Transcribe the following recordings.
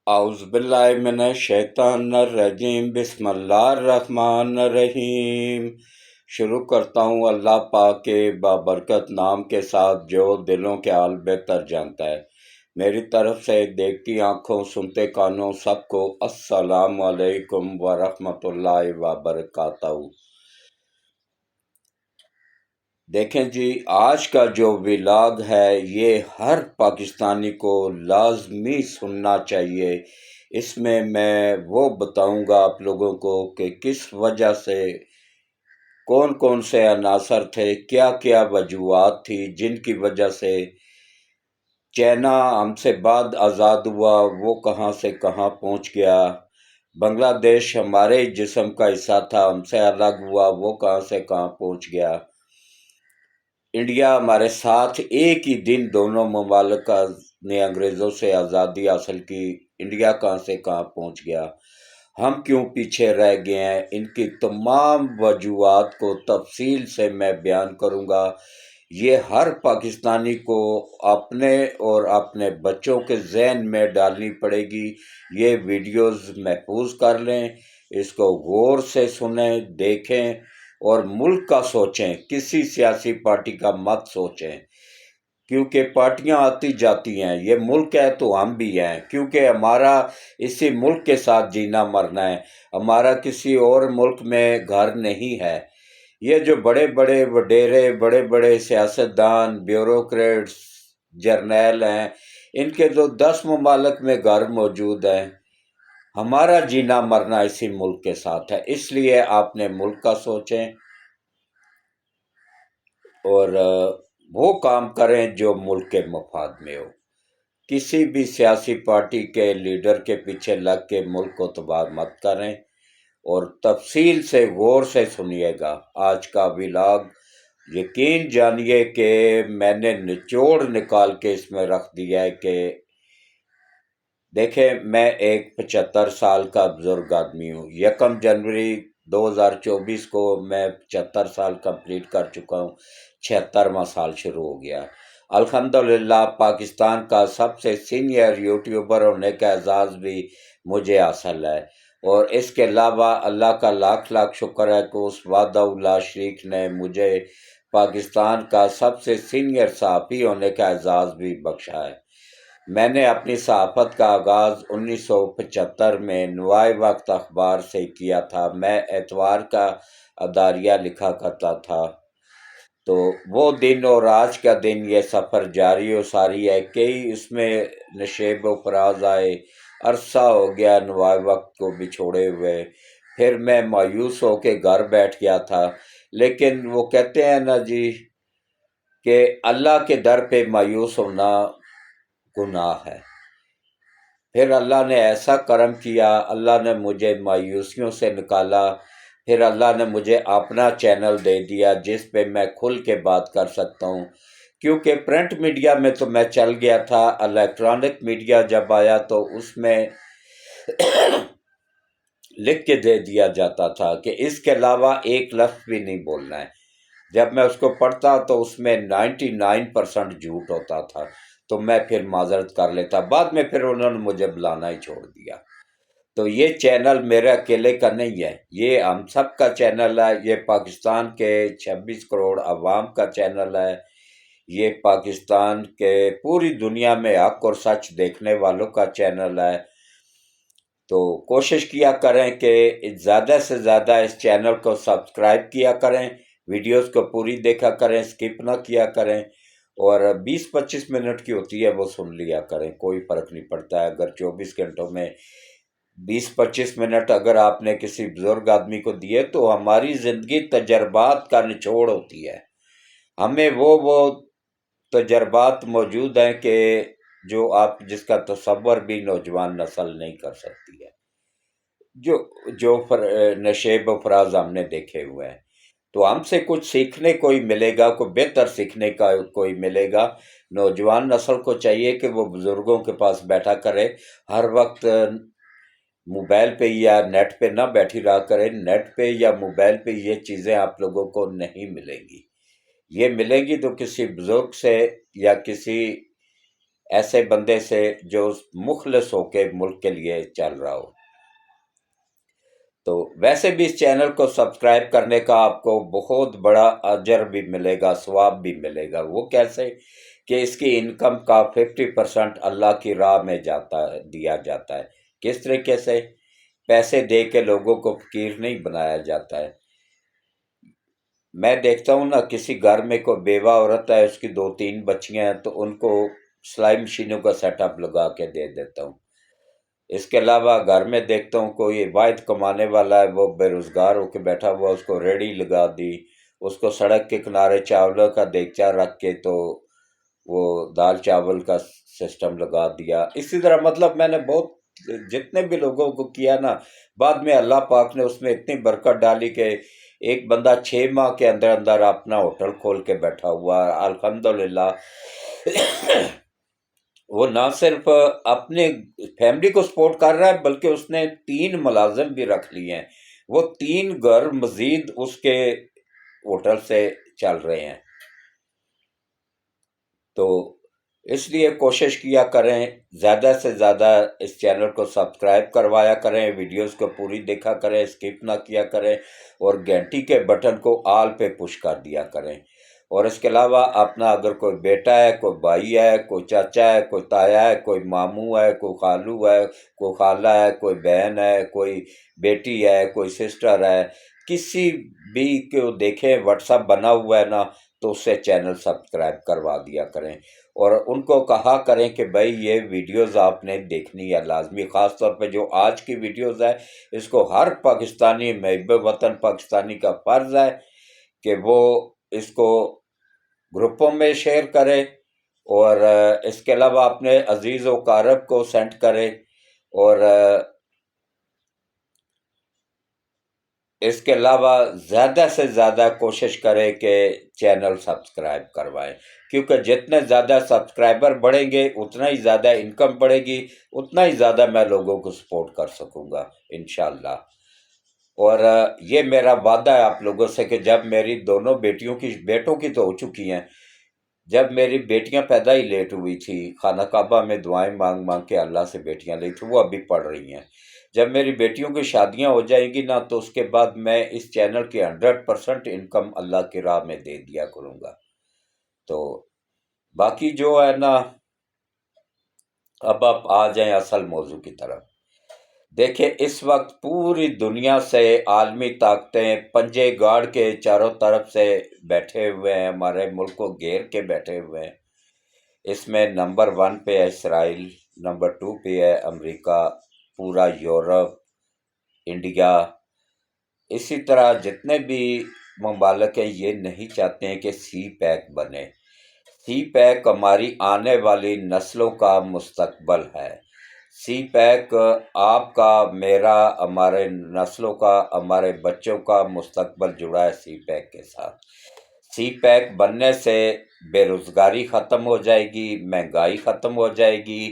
اعوذ باللہ من الشیطان الرجیم، بسم اللہ الرحمن الرحیم۔ شروع کرتا ہوں اللہ پاک کے بابرکت نام کے ساتھ جو دلوں کے حال بہتر جانتا ہے۔ میری طرف سے دیکھتی آنکھوں سنتے کانوں سب کو السلام علیکم ورحمۃ اللہ وبرکاتہ۔ دیکھیں جی، آج کا جو ولاگ ہے یہ ہر پاکستانی کو لازمی سننا چاہیے۔ اس میں وہ بتاؤں گا آپ لوگوں کو کہ کس وجہ سے کون کون سے عناصر تھے، کیا کیا وجوہات تھی جن کی وجہ سے چائنا ہم سے بعد آزاد ہوا، وہ کہاں سے کہاں پہنچ گیا۔ بنگلہ دیش ہمارے جسم کا حصہ تھا، ہم سے الگ ہوا، وہ کہاں سے کہاں پہنچ گیا۔ انڈیا ہمارے ساتھ ایک ہی دن دونوں ممالک نے انگریزوں سے آزادی حاصل کی، انڈیا کہاں سے کہاں پہنچ گیا، ہم کیوں پیچھے رہ گئے ہیں، ان کی تمام وجوہات کو تفصیل سے میں بیان کروں گا۔ یہ ہر پاکستانی کو اپنے اور اپنے بچوں کے ذہن میں ڈالنی پڑے گی۔ یہ ویڈیوز محفوظ کر لیں، اس کو غور سے سنیں، دیکھیں اور ملک کا سوچیں، کسی سیاسی پارٹی کا مت سوچیں، کیونکہ پارٹیاں آتی جاتی ہیں، یہ ملک ہے تو ہم بھی ہیں، کیونکہ ہمارا اسی ملک کے ساتھ جینا مرنا ہے، ہمارا کسی اور ملک میں گھر نہیں ہے۔ یہ جو بڑے بڑے وڈیرے، بڑے بڑے سیاستدان، بیوروکریٹس، جرنیل ہیں، ان کے تو 10 ممالک میں گھر موجود ہیں۔ ہمارا جینا مرنا اسی ملک کے ساتھ ہے، اس لیے آپ نے ملک کا سوچیں اور وہ کام کریں جو ملک کے مفاد میں ہو۔ کسی بھی سیاسی پارٹی کے لیڈر کے پیچھے لگ کے ملک کو تباہ مت کریں اور تفصیل سے غور سے سنیے گا آج کا ولاگ۔ یقین جانیے کہ میں نے نچوڑ نکال کے اس میں رکھ دیا ہے کہ دیکھیں، میں ایک 75 سال کا بزرگ آدمی ہوں۔ 1 جنوری 2024 کو میں 75 سال کمپلیٹ کر چکا ہوں، 76واں سال شروع ہو گیا۔ الحمدللہ پاکستان کا سب سے سینئر یوٹیوبر ہونے کا اعزاز بھی مجھے حاصل ہے، اور اس کے علاوہ اللہ کا لاکھ لاکھ شکر ہے کہ اس وحدہ لا شریک نے مجھے پاکستان کا سب سے سینئر صحافی ہونے کا اعزاز بھی بخشا ہے۔ میں نے اپنی صحافت کا آغاز 1975 میں نوائے وقت اخبار سے کیا تھا۔ میں اتوار کا اداریہ لکھا کرتا تھا۔ تو وہ دن اور آج کا دن یہ سفر جاری و ساری ہے، کئی اس میں نشیب و فراز آئے، عرصہ ہو گیا نوائے وقت کو بچھوڑے ہوئے، پھر میں مایوس ہو کے گھر بیٹھ گیا تھا۔ لیکن وہ کہتے ہیں نا جی کہ اللہ کے در پہ مایوس ہونا گناہ ہے۔ پھر اللہ نے ایسا کرم کیا، اللہ نے مجھے مایوسیوں سے نکالا، پھر اللہ نے مجھے اپنا چینل دے دیا جس پہ میں کھل کے بات کر سکتا ہوں، کیونکہ پرنٹ میڈیا میں تو میں چل گیا تھا، الیکٹرانک میڈیا جب آیا تو اس میں لکھ کے دے دیا جاتا تھا کہ اس کے علاوہ ایک لفظ بھی نہیں بولنا ہے۔ جب میں اس کو پڑھتا تو اس میں 99% جھوٹ ہوتا تھا، تو میں پھر معذرت کر لیتا، بعد میں پھر انہوں نے مجھے بلانا ہی چھوڑ دیا۔ تو یہ چینل میرے اکیلے کا نہیں ہے، یہ ہم سب کا چینل ہے، یہ پاکستان کے 26 کروڑ عوام کا چینل ہے، یہ پاکستان کے پوری دنیا میں حق اور سچ دیکھنے والوں کا چینل ہے۔ تو کوشش کیا کریں کہ زیادہ سے زیادہ اس چینل کو سبسکرائب کیا کریں، ویڈیوز کو پوری دیکھا کریں، سکپ نہ کیا کریں، اور 20-25 منٹ کی ہوتی ہے وہ سن لیا کریں، کوئی فرق نہیں پڑتا ہے۔ اگر 24 گھنٹوں میں 20-25 منٹ اگر آپ نے کسی بزرگ آدمی کو دیے تو ہماری زندگی تجربات کا نچوڑ ہوتی ہے، ہمیں وہ تجربات موجود ہیں کہ جو آپ جس کا تصور بھی نوجوان نسل نہیں کر سکتی ہے، جو نشیب و فراز ہم نے دیکھے ہوئے ہیں۔ تو ہم سے کچھ سیکھنے کوئی ملے گا، کوئی بہتر سیکھنے کا کوئی ملے گا۔ نوجوان نسل کو چاہیے کہ وہ بزرگوں کے پاس بیٹھا کرے، ہر وقت موبائل پہ یا نیٹ پہ نہ بیٹھی رہا کرے۔ نیٹ پہ یا موبائل پہ یہ چیزیں آپ لوگوں کو نہیں ملیں گی، یہ ملیں گی تو کسی بزرگ سے یا کسی ایسے بندے سے جو مخلص ہو کے ملک کے لیے چل رہا ہو۔ تو ویسے بھی اس چینل کو سبسکرائب کرنے کا آپ کو بہت بڑا اجر بھی ملے گا، ثواب بھی ملے گا۔ وہ کیسے کہ اس کی انکم کا 50% اللہ کی راہ میں دیا جاتا ہے۔ کس طریقے سے؟ پیسے دے کے لوگوں کو فقیر نہیں بنایا جاتا ہے۔ میں دیکھتا ہوں نا، کسی گھر میں کوئی بیوہ عورت ہے، اس کی 2-3 بچیاں ہیں، تو ان کو سلائی مشینوں کا سیٹ اپ لگا کے دے دیتا ہوں۔ اس کے علاوہ گھر میں دیکھتا ہوں کوئی واحد کمانے والا ہے، وہ بے روزگار ہو کے بیٹھا ہوا، اس کو ریڑھی لگا دی، اس کو سڑک کے کنارے چاولوں کا دیگچا رکھ کے تو وہ دال چاول کا سسٹم لگا دیا۔ اسی طرح مطلب میں نے بہت جتنے بھی لوگوں کو کیا نا، بعد میں اللہ پاک نے اس میں اتنی برکت ڈالی کہ ایک بندہ 6 ماہ کے اندر اندر اپنا ہوٹل کھول کے بیٹھا ہوا، الحمدللہ۔ وہ نہ صرف اپنے فیملی کو سپورٹ کر رہا ہے، بلکہ اس نے 3 ملازم بھی رکھ لیے ہیں۔ وہ 3 گھر مزید اس کے ہوٹل سے چل رہے ہیں۔ تو اس لیے کوشش کیا کریں، زیادہ سے زیادہ اس چینل کو سبسکرائب کروایا کریں، ویڈیوز کو پوری دیکھا کریں، اسکپ نہ کیا کریں، اور گھنٹی کے بٹن کو آل پہ پش کر دیا کریں۔ اور اس کے علاوہ اپنا اگر کوئی بیٹا ہے، کوئی بھائی ہے، کوئی چاچا ہے، کوئی تایا ہے، کوئی ماموں ہے، کوئی خالو ہے، کوئی خالہ ہے، کوئی بہن ہے، کوئی بیٹی ہے، کوئی سسٹر ہے، کسی بھی کو دیکھیں واٹس ایپ بنا ہوا ہے نا، تو اس سے چینل سبسکرائب کروا دیا کریں، اور ان کو کہا کریں کہ بھائی یہ ویڈیوز آپ نے دیکھنی ہے لازمی۔ خاص طور پہ جو آج کی ویڈیوز ہے، اس کو ہر پاکستانی محب وطن پاکستانی کا فرض ہے کہ وہ اس کو گروپوں میں شیئر کرے، اور اس کے علاوہ اپنے عزیز و اقارب کو سینڈ کرے، اور اس کے علاوہ زیادہ سے زیادہ کوشش کرے کہ چینل سبسکرائب کروائیں، کیونکہ جتنے زیادہ سبسکرائبر بڑھیں گے اتنا ہی زیادہ انکم بڑھے گی، اتنا ہی زیادہ میں لوگوں کو سپورٹ کر سکوں گا انشاءاللہ۔ اور یہ میرا وعدہ ہے آپ لوگوں سے کہ جب میری دونوں بیٹوں کی تو ہو چکی ہیں، جب میری بیٹیاں پیدا ہی لیٹ ہوئی تھی، خانہ کعبہ میں دعائیں مانگ مانگ کے اللہ سے بیٹیاں لی تھی، وہ ابھی پڑھ رہی ہیں۔ جب میری بیٹیوں کی شادیاں ہو جائیں گی نا، تو اس کے بعد میں اس چینل کی 100% انکم اللہ کی راہ میں دے دیا کروں گا۔ تو باقی جو ہے نا، اب آپ آ جائیں اصل موضوع کی طرف۔ دیکھیں اس وقت پوری دنیا سے عالمی طاقتیں پنجے گاڑ کے چاروں طرف سے بیٹھے ہوئے ہیں، ہمارے ملک کو گھیر کے بیٹھے ہوئے ہیں۔ اس میں نمبر 1 پہ ہے اسرائیل، نمبر 2 پہ ہے امریکہ، پورا یورپ، انڈیا۔ اسی طرح جتنے بھی ممالک ہیں یہ نہیں چاہتے ہیں کہ سی پیک بنے۔ سی پیک ہماری آنے والی نسلوں کا مستقبل ہے۔ سی پیک آپ کا، میرا، ہمارے نسلوں کا، ہمارے بچوں کا مستقبل جڑا ہے سی پیک کے ساتھ۔ سی پیک بننے سے بے روزگاری ختم ہو جائے گی، مہنگائی ختم ہو جائے گی،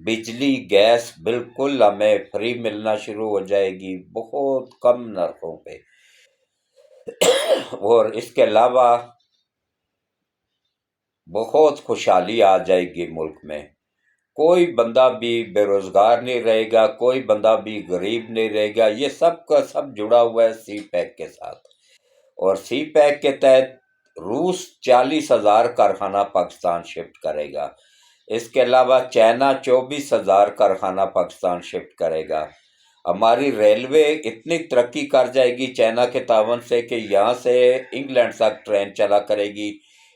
بجلی گیس بالکل ہمیں فری ملنا شروع ہو جائے گی، بہت کم نرخوں پہ۔ اور اس کے علاوہ بہت خوشحالی آ جائے گی ملک میں، کوئی بندہ بھی بے روزگار نہیں رہے گا، کوئی بندہ بھی غریب نہیں رہے گا۔ یہ سب کا سب جڑا ہوا ہے سی پیک کے ساتھ۔ اور سی پیک کے تحت روس 40,000 کارخانہ پاکستان شفٹ کرے گا۔ اس کے علاوہ چائنا 24,000 کارخانہ پاکستان شفٹ کرے گا۔ ہماری ریلوے اتنی ترقی کر جائے گی چائنا کے تعاون سے کہ یہاں سے انگلینڈ تک ٹرین چلا کرے گی،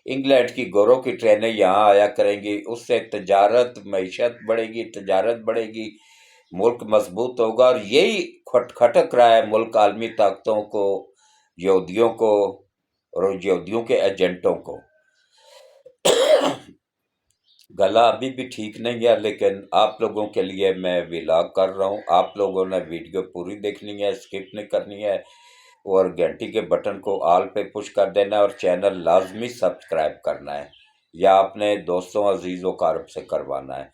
انگلینڈ کی گوروں کی ٹرینیں یہاں آیا کریں گی، اس سے تجارت، معیشت بڑھے گی، تجارت بڑھے گی، ملک مضبوط ہوگا۔ اور یہی کھٹک رہا ہے ملک عالمی طاقتوں کو، یہودیوں کو اور یہودیوں کے ایجنٹوں کو۔ گلا ابھی بھی ٹھیک نہیں ہے، لیکن آپ لوگوں کے لیے میں ولاگ کر رہا ہوں۔ آپ لوگوں نے ویڈیو پوری دیکھنی ہے، اسکپ نہیں کرنی ہے، اور گھنٹی کے بٹن کو آل پہ پش کر دینا ہے، اور چینل لازمی سبسکرائب کرنا ہے، یا اپنے دوستوں عزیز و اقارب سے کروانا ہے۔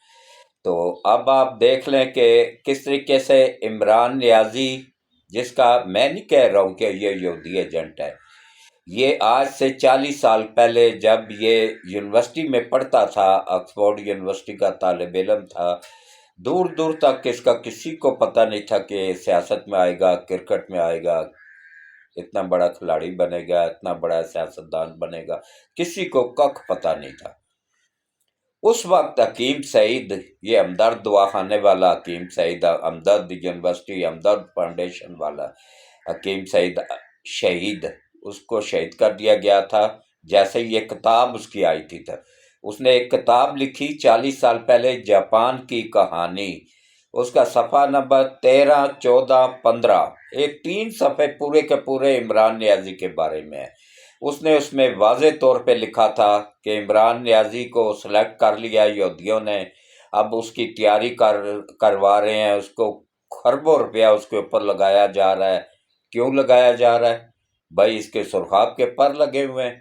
تو اب آپ دیکھ لیں کہ کس طریقے سے عمران نیازی، جس کا میں نہیں کہہ رہا ہوں کہ یہ یہودی ایجنٹ ہے، یہ آج سے 40 سال پہلے جب یہ یونیورسٹی میں پڑھتا تھا، آکسفورڈ یونیورسٹی کا طالب علم تھا، دور دور تک اس کا کسی کو پتہ نہیں تھا کہ سیاست میں آئے گا، کرکٹ میں آئے گا، اتنا بڑا کھلاڑی بنے گا، اتنا بڑا سیاستدان بنے گا، کسی کو ککھ پتہ نہیں تھا۔ اس وقت حکیم سعید، یہ ہمدرد دواخانے والا حکیم سعید، ہمدرد یونیورسٹی، ہمدرد فاؤنڈیشن والا حکیم سعید شہید، اس کو شہید کر دیا گیا تھا جیسے یہ کتاب اس کی آئی تھی۔ اس نے ایک کتاب لکھی 40 سال پہلے، جاپان کی کہانی، اس کا صفحہ نمبر 13، 14، 15، ایک 3 صفحے پورے کے پورے عمران نیازی کے بارے میں ہے۔ اس نے اس میں واضح طور پہ لکھا تھا کہ عمران نیازی کو سلیکٹ کر لیا یہودیوں نے، اب اس کی تیاری کروا رہے ہیں، اس کو خربوں روپیہ اس کے اوپر لگایا جا رہا ہے۔ کیوں لگایا جا رہا ہے؟ بھائی اس کے سرخاب کے پر لگے ہوئے ہیں،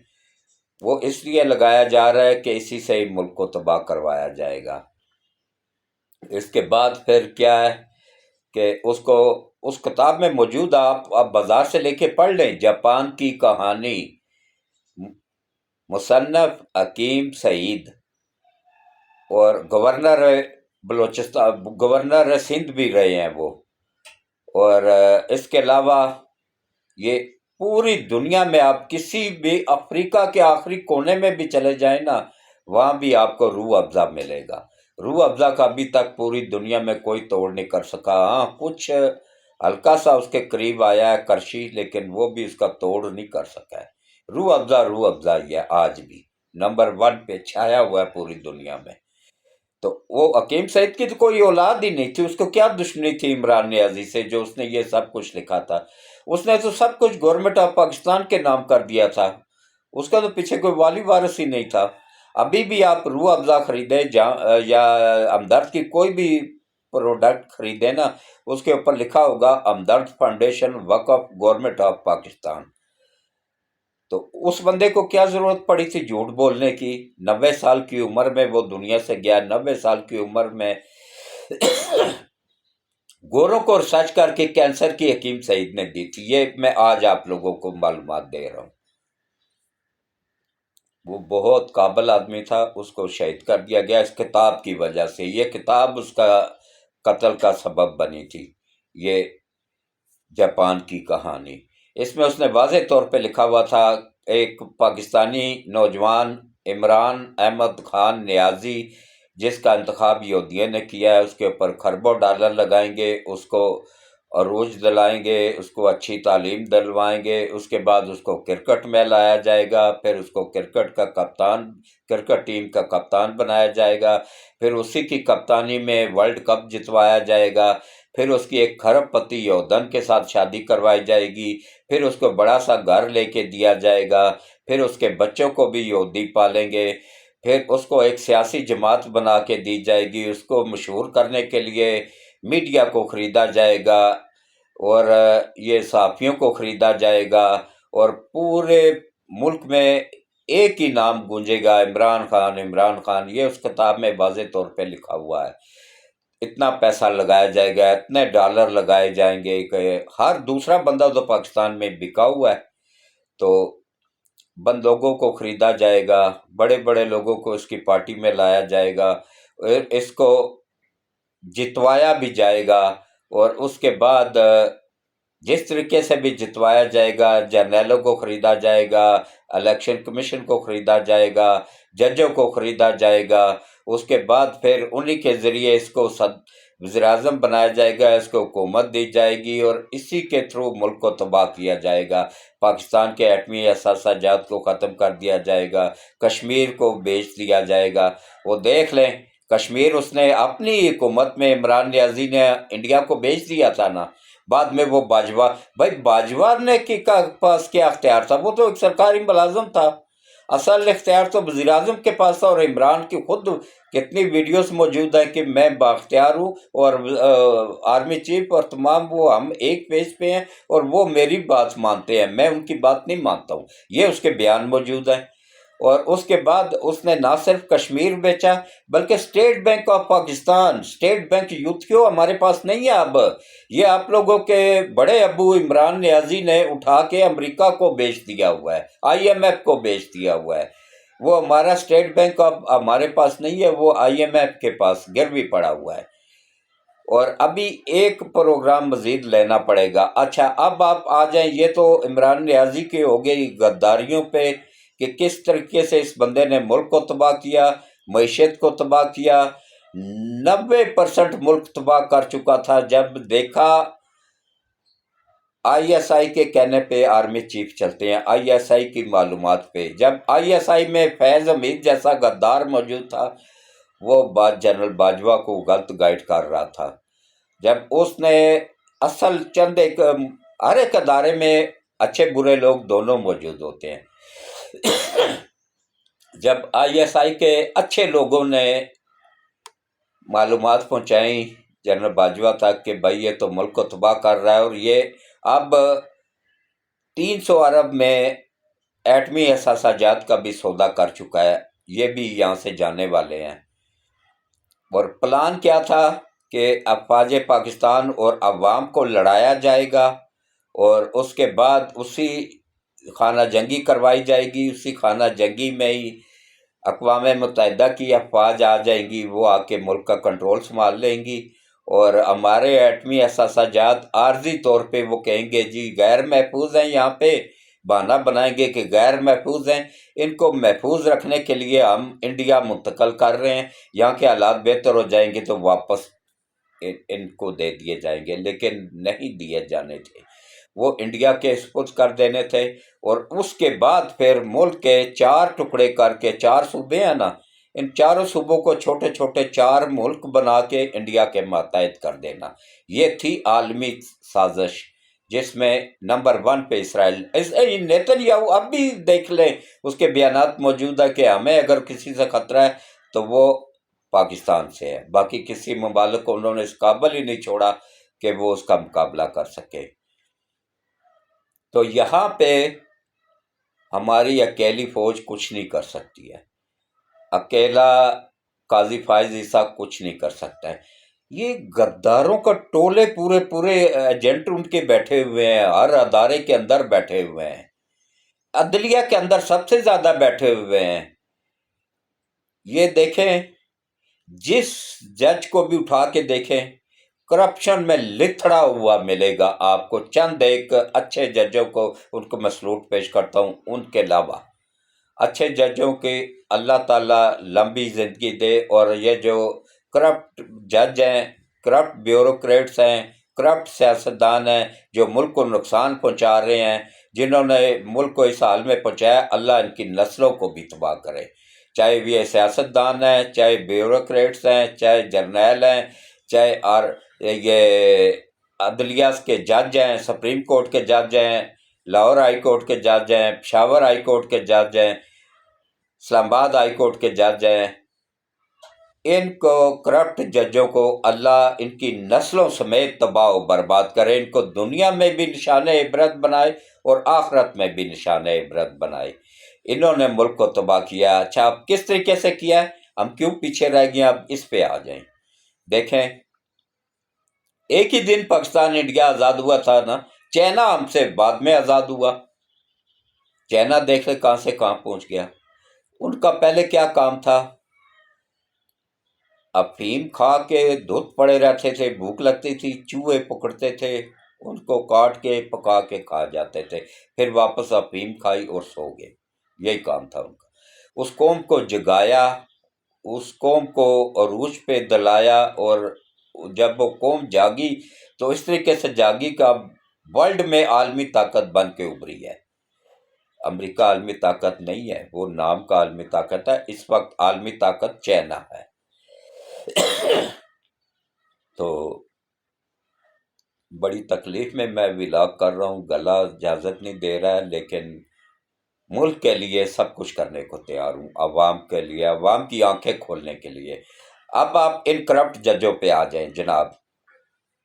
وہ اس لیے لگایا جا رہا ہے کہ اسی سے ہی ملک کو تباہ کروایا جائے گا۔ اس کے بعد پھر کیا ہے کہ اس کتاب میں موجود، آپ بازار سے لے کے پڑھ لیں، جاپان کی کہانی، مصنف حکیم سعید، اور گورنر بلوچستان، گورنر سندھ بھی رہے ہیں وہ۔ اور اس کے علاوہ یہ پوری دنیا میں آپ کسی بھی افریقہ کے آخری کونے میں بھی چلے جائیں نا، وہاں بھی آپ کو روح افزا ملے گا۔ روح افزا کا ابھی تک پوری دنیا میں کوئی توڑ نہیں کر سکا۔ ہاں کچھ ہلکا سا اس کے قریب آیا ہے کرشی، لیکن وہ بھی اس کا توڑ نہیں کر سکا ہے۔ روح افزا ہی ہے، آج بھی نمبر 1 پہ چھایا ہوا ہے پوری دنیا میں۔ تو وہ حکیم سعید کی تو کوئی اولاد ہی نہیں تھی، اس کو کیا دشمنی تھی عمران نیازی سے جو اس نے یہ سب کچھ لکھا تھا؟ اس نے تو سب کچھ گورنمنٹ آف پاکستان کے نام کر دیا تھا، اس کا تو پیچھے کوئی والی وارث ہی نہیں تھا۔ ابھی بھی آپ روح افزا خریدیں یا ہمدرد کی کوئی بھی پروڈکٹ خریدیں نا، اس کے اوپر لکھا ہوگا ہمدرد فاؤنڈیشن وقف گورنمنٹ آف پاکستان۔ تو اس بندے کو کیا ضرورت پڑی تھی جھوٹ بولنے کی؟ 90 سال کی عمر میں وہ دنیا سے گیا، 90 سال کی عمر میں گوروں کو ریسرچ کر کے کینسر کی حکیم سعید نے دی تھی۔ یہ میں آج آپ لوگوں کو معلومات دے رہا ہوں۔ وہ بہت قابل آدمی تھا، اس کو شہید کر دیا گیا اس کتاب کی وجہ سے۔ یہ کتاب اس کا قتل کا سبب بنی تھی، یہ جاپان کی کہانی۔ اس میں اس نے واضح طور پہ لکھا ہوا تھا، ایک پاکستانی نوجوان عمران احمد خان نیازی، جس کا انتخاب یہودیوں نے کیا ہے، اس کے اوپر خربوں ڈالر لگائیں گے، اس کو عروج دلائیں گے، اس کو اچھی تعلیم دلوائیں گے، اس کے بعد اس کو کرکٹ میں لایا جائے گا، پھر اس کو کرکٹ ٹیم کا کپتان بنایا جائے گا، پھر اسی کی کپتانی میں ورلڈ کپ جتوایا جائے گا، پھر اس کی ایک کھرب پتی یودن کے ساتھ شادی کروائی جائے گی، پھر اس کو بڑا سا گھر لے کے دیا جائے گا، پھر اس کے بچوں کو بھی یہودی پالیں گے، پھر اس کو ایک سیاسی جماعت بنا کے دی جائے گی، اس کو مشہور کرنے کے لیے میڈیا کو خریدا جائے گا، اور یہ صحافیوں کو خریدا جائے گا، اور پورے ملک میں ایک ہی نام گونجے گا، عمران خان، عمران خان۔ یہ اس کتاب میں واضح طور پہ لکھا ہوا ہے۔ اتنا پیسہ لگایا جائے گا، اتنے ڈالر لگائے جائیں گے کہ ہر دوسرا بندہ تو پاکستان میں بکا ہوا ہے، تو بند لوگوں کو خریدا جائے گا، بڑے بڑے لوگوں کو اس کی پارٹی میں لایا جائے گا، اور اس کو جتوایا بھی جائے گا، اور اس کے بعد جس طریقے سے بھی جتوایا جائے گا، جرنیلوں کو خریدا جائے گا، الیکشن کمیشن کو خریدا جائے گا، ججوں کو خریدا جائے گا، اس کے بعد پھر انہی کے ذریعے اس کو وزیر اعظم بنایا جائے گا، اس کو حکومت دی جائے گی، اور اسی کے تھرو ملک کو تباہ کیا جائے گا، پاکستان کے ایٹمی اثاثہ جات کو ختم کر دیا جائے گا، کشمیر کو بیچ دیا جائے گا۔ وہ دیکھ لیں، کشمیر اس نے اپنی حکومت میں عمران نیازی نے انڈیا کو بیچ دیا تھا نا، بعد میں وہ باجوہ، بھائی باجوہ نے پاس کیا اختیار تھا؟ وہ تو ایک سرکاری ملازم تھا، اصل اختیار تو وزیر اعظم کے پاس تھا، اور عمران کی خود کتنی ویڈیوز موجود ہیں کہ میں بااختیار ہوں، اور آرمی چیف اور تمام وہ ہم ایک پیج پہ ہیں، اور وہ میری بات مانتے ہیں، میں ان کی بات نہیں مانتا ہوں، یہ اس کے بیان موجود ہیں۔ اور اس کے بعد اس نے نہ صرف کشمیر بیچا بلکہ state bank of Pakistan, state bank youth کیوں ہمارے پاس نہیں ہے اب، یہ آپ لوگوں کے بڑے ابو عمران نیازی نے اٹھا کے امریکہ کو بیچ دیا ہوا ہے، آئی ایم ایف کو بیچ دیا ہوا ہے۔ وہ ہمارا اسٹیٹ بینک اب ہمارے پاس نہیں ہے، وہ آئی ایم ایف کے پاس گروی پڑا ہوا ہے، اور ابھی ایک پروگرام مزید لینا پڑے گا۔ اچھا اب آپ آ جائیں، یہ تو عمران نیازی کی ہو گئی غداریوں پہ کہ کس طریقے سے اس بندے نے ملک کو تباہ کیا، معیشت کو تباہ کیا۔ 90% ملک تباہ کر چکا تھا جب دیکھا آئی ایس آئی کے کہنے پہ آرمی چیف چلتے ہیں، آئی ایس آئی کی معلومات پہ، جب آئی ایس آئی میں فیض حمید جیسا غدار موجود تھا، وہ بات جنرل باجوہ کو غلط گائیڈ کر رہا تھا، جب اس نے اصل چند ایک ہر ایک ادارے میں اچھے برے لوگ دونوں موجود ہوتے ہیں، جب آئی ایس آئی کے اچھے لوگوں نے معلومات پہنچائیں جنرل باجوہ تک کہ بھائی یہ تو ملک کو تباہ کر رہا ہے، اور یہ اب 300 ارب میں ایٹمی اثاثہ جات کا بھی سودا کر چکا ہے، یہ بھی یہاں سے جانے والے ہیں۔ اور پلان کیا تھا کہ افواج پاکستان اور عوام کو لڑایا جائے گا، اور اس کے بعد اسی خانہ جنگی کروائی جائے گی، اسی خانہ جنگی میں ہی اقوام متحدہ کی افواج آ جائیں گی، وہ آ کے ملک کا کنٹرول سنبھال لیں گی، اور ہمارے ایٹمی اثاثہ جات عارضی طور پہ وہ کہیں گے جی غیر محفوظ ہیں، یہاں پہ بہانہ بنائیں گے کہ غیر محفوظ ہیں، ان کو محفوظ رکھنے کے لیے ہم انڈیا منتقل کر رہے ہیں، یہاں کے حالات بہتر ہو جائیں گے تو واپس ان کو دے دیے جائیں گے، لیکن نہیں دیے جانے تھے، وہ انڈیا کے سپرد کر دینے تھے۔ اور اس کے بعد پھر ملک کے 4 ٹکڑے کر کے، 4 صوبے ہیں نا، ان چاروں صوبوں کو چھوٹے چھوٹے 4 ملک بنا کے انڈیا کے ماتحت کر دینا، یہ تھی عالمی سازش، جس میں نمبر 1 پہ اسرائیل۔ نیتن یاہو اب بھی دیکھ لیں، اس کے بیانات موجود ہے کہ ہمیں اگر کسی سے خطرہ ہے تو وہ پاکستان سے ہے، باقی کسی ممالک کو انہوں نے اس قابل ہی نہیں چھوڑا کہ وہ اس کا مقابلہ کر سکے۔ تو یہاں پہ ہماری اکیلی فوج کچھ نہیں کر سکتی ہے، اکیلا قاضی فائز عیسیٰ کچھ نہیں کر سکتا ہے، یہ غداروں کا ٹولے پورے پورے ایجنٹ ان کے بیٹھے ہوئے ہیں، ہر ادارے کے اندر بیٹھے ہوئے ہیں، عدلیہ کے اندر سب سے زیادہ بیٹھے ہوئے ہیں۔ یہ دیکھیں، جس جج کو بھی اٹھا کے دیکھیں کرپشن میں لتھڑا ہوا ملے گا آپ کو، چند ایک اچھے ججوں کو ان کو میں سلوٹ پیش کرتا ہوں، ان کے علاوہ اچھے ججوں کے اللہ تعالیٰ لمبی زندگی دے، اور یہ جو کرپٹ جج ہیں، کرپٹ بیوروکریٹس ہیں، کرپٹ سیاستدان ہیں جو ملک کو نقصان پہنچا رہے ہیں، جنہوں نے ملک کو اس حال میں پہنچایا، اللہ ان کی نسلوں کو بھی تباہ کرے، چاہے یہ سیاستدان ہیں، چاہے بیوروکریٹس ہیں، چاہے جرنیل ہیں، چاہے اور یہ عدلیہ کے جج ہیں، سپریم کورٹ کے جج ہیں، لاہور ہائی کورٹ کے جج ہیں، پشاور ہائی کورٹ کے جج ہیں، اسلام آباد ہائی کورٹ کے جج ہیں، ان کو کرپٹ ججوں کو اللہ ان کی نسلوں سمیت تباہ و برباد کرے، ان کو دنیا میں بھی نشان عبرت بنائے اور آخرت میں بھی نشان عبرت بنائے۔ انہوں نے ملک کو تباہ کیا۔ اچھا اب کس طریقے سے کیا ہے، ہم کیوں پیچھے رہ گئے، اب اس پہ آ جائیں۔ دیکھیں، ایک ہی دن پاکستان انڈیا آزاد ہوا تھا نا، چائنا ہم سے بعد میں آزاد ہوا۔ چائنا دیکھ لے کہاں سے کہاں پہنچ گیا۔ ان کا پہلے کیا کام تھا، افیم کھا کے دھت پڑے رہتے تھے، بھوک لگتی تھی، چوہے پکڑتے تھے، ان کو کاٹ کے پکا کے کھا جاتے تھے، پھر واپس افیم کھائی اور سو گئے، یہی کام تھا ان کا۔ اس قوم کو جگایا، اس قوم کو عروج پہ دلایا، اور جب وہ قوم جاگی تو اس طریقے سے جاگی کہ اب ورلڈ میں عالمی طاقت بن کے ابھری ہے۔ امریکہ عالمی طاقت نہیں ہے، وہ نام کا عالمی طاقت ہے، اس وقت عالمی طاقت چائنا ہے۔ تو بڑی تکلیف میں ولاگ کر رہا ہوں، گلا اجازت نہیں دے رہا ہے، لیکن ملک کے لیے سب کچھ کرنے کو تیار ہوں، عوام کے لیے، عوام کی آنکھیں کھولنے کے لیے۔ اب آپ ان کرپٹ ججوں پہ آ جائیں جناب۔